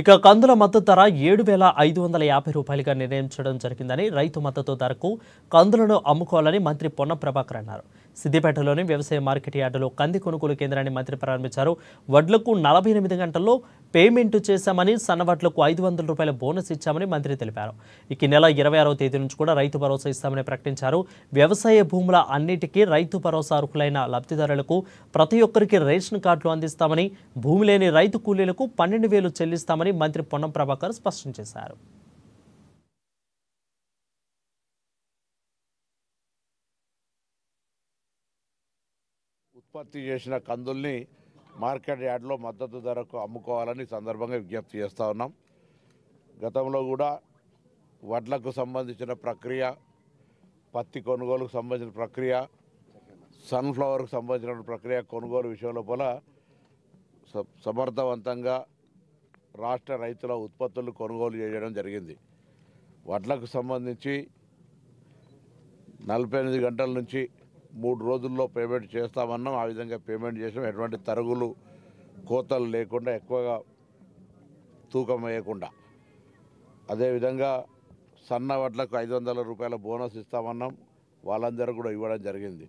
ఇక కందుల మద్దతు ధర 7,550 రూపాయలుగా నిర్ణయించడం జరిగిందని రైతు మద్దతు ధరకు కందులను అమ్ముకోవాలని మంత్రి పొన్నం ప్రభాకర్ అన్నారు. సిద్దిపేటలోని వ్యవసాయ మార్కెట్ యార్డులో కంది కొనుగోలు కేంద్రాన్ని మంత్రి ప్రారంభించారు. వడ్లకు 48 గంటల్లో పేమెంట్ చేశామని, సన్నవడ్లకు 500 రూపాయల బోనస్ ఇచ్చామని మంత్రి తెలిపారు. ఈ నెల 26వ తేదీ నుంచి కూడా రైతు భరోసా ఇస్తామని ప్రకటించారు. వ్యవసాయ భూముల అన్నిటికీ రైతు భరోసా అర్హులైన లబ్ధిదారులకు ప్రతి ఒక్కరికి రేషన్ కార్డులు అందిస్తామని, భూమి లేని రైతు కూలీలకు 12,000 చెల్లిస్తామని మంత్రి పొన్నం ప్రభాకర్ స్పష్టం చేశారు. ఉత్పత్తి చేసిన కందుల్ని మార్కెట్ యార్డ్లో మద్దతు ధరకు అమ్ముకోవాలని సందర్భంగా విజ్ఞప్తి చేస్తూ ఉన్నాం. గతంలో కూడా వడ్లకు సంబంధించిన ప్రక్రియ, పత్తి కొనుగోలుకు సంబంధించిన ప్రక్రియ, సన్ఫ్లవర్కు సంబంధించిన ప్రక్రియ కొనుగోలు విషయం లోపల సమర్థవంతంగా రాష్ట్ర రైతుల ఉత్పత్తులు కొనుగోలు చేయడం జరిగింది. వడ్లకు సంబంధించి 48 గంటల నుంచి 3 రోజుల్లో పేమెంట్ చేస్తామన్నాం. ఆ విధంగా పేమెంట్ చేసాం. ఎటువంటి తరుగులు, కోతలు లేకుండా, ఎక్కువగా తూకం వేయకుండా. అదేవిధంగా సన్న వడ్లకు 500 రూపాయల బోనస్ ఇస్తామన్నాం. వాళ్ళందరూ కూడా ఇవ్వడం జరిగింది.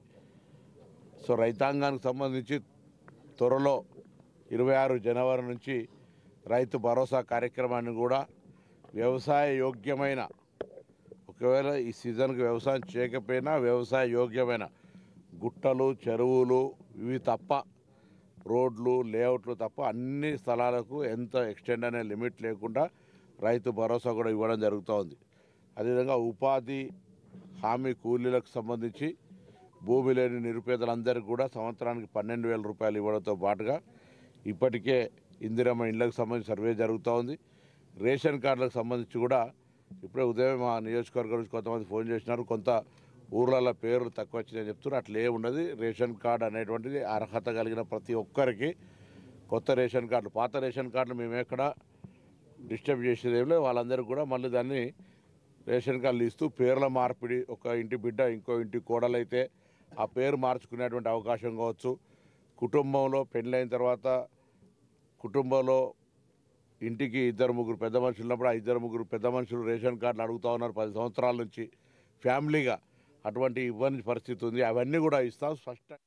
సో రైతాంగానికి సంబంధించి త్వరలో 26 జనవరి నుంచి రైతు భరోసా కార్యక్రమాన్ని కూడా వ్యవసాయ యోగ్యమైన, ఒకవేళ ఈ సీజన్కి వ్యవసాయం చేయకపోయినా వ్యవసాయ యోగ్యమైన గుట్టలు, చెరువులు ఇవి తప్ప, రోడ్లు, లేఅవుట్లు తప్ప అన్ని స్థలాలకు ఎంత ఎక్స్టెండ్ అనే లిమిట్ లేకుండా రైతు భరోసా కూడా ఇవ్వడం జరుగుతూ ఉంది. అదేవిధంగా ఉపాధి హామీ కూలీలకు సంబంధించి భూమి లేని నిరుపేదలందరికీ కూడా సంవత్సరానికి 12,000 రూపాయలు ఇవ్వడంతో పాటుగా ఇప్పటికే ఇందిరమ్మ ఇండ్లకు సంబంధించి సర్వే జరుగుతూ ఉంది. రేషన్ కార్డులకు సంబంధించి కూడా ఇప్పుడే ఉదయం మా నియోజకవర్గం నుంచి కొంతమంది ఫోన్ చేసినారు. కొంత ఊర్లలో పేర్లు తక్కువ వచ్చినాయని చెప్తున్నారు. అట్లే ఉన్నది. రేషన్ కార్డు అనేటువంటిది అర్హత కలిగిన ప్రతి ఒక్కరికి కొత్త రేషన్ కార్డులు, పాత రేషన్ కార్డులు మేము ఎక్కడ డిస్టర్బ్ చేసేది ఏం లేదు. వాళ్ళందరికీ కూడా మళ్ళీ దాన్ని రేషన్ కార్డులు ఇస్తూ పేర్ల మార్పిడి, ఒక ఇంటి బిడ్డ ఇంకో ఇంటి కోడలైతే ఆ పేరు మార్చుకునేటువంటి అవకాశం కావచ్చు. కుటుంబంలో పెళ్ళైన తర్వాత కుటుంబంలో ఇంటికి 2-3 పెద్ద మనుషులు ఉన్నప్పుడు ఆ 2-3 పెద్ద మనుషులు రేషన్ కార్డులు అడుగుతూ ఉన్నారు 10 సంవత్సరాల నుంచి ఫ్యామిలీగా. అటువంటి ఇబ్బంది పరిస్థితి ఉంది. అవన్నీ కూడా ఇస్తాం స్పష్టంగా.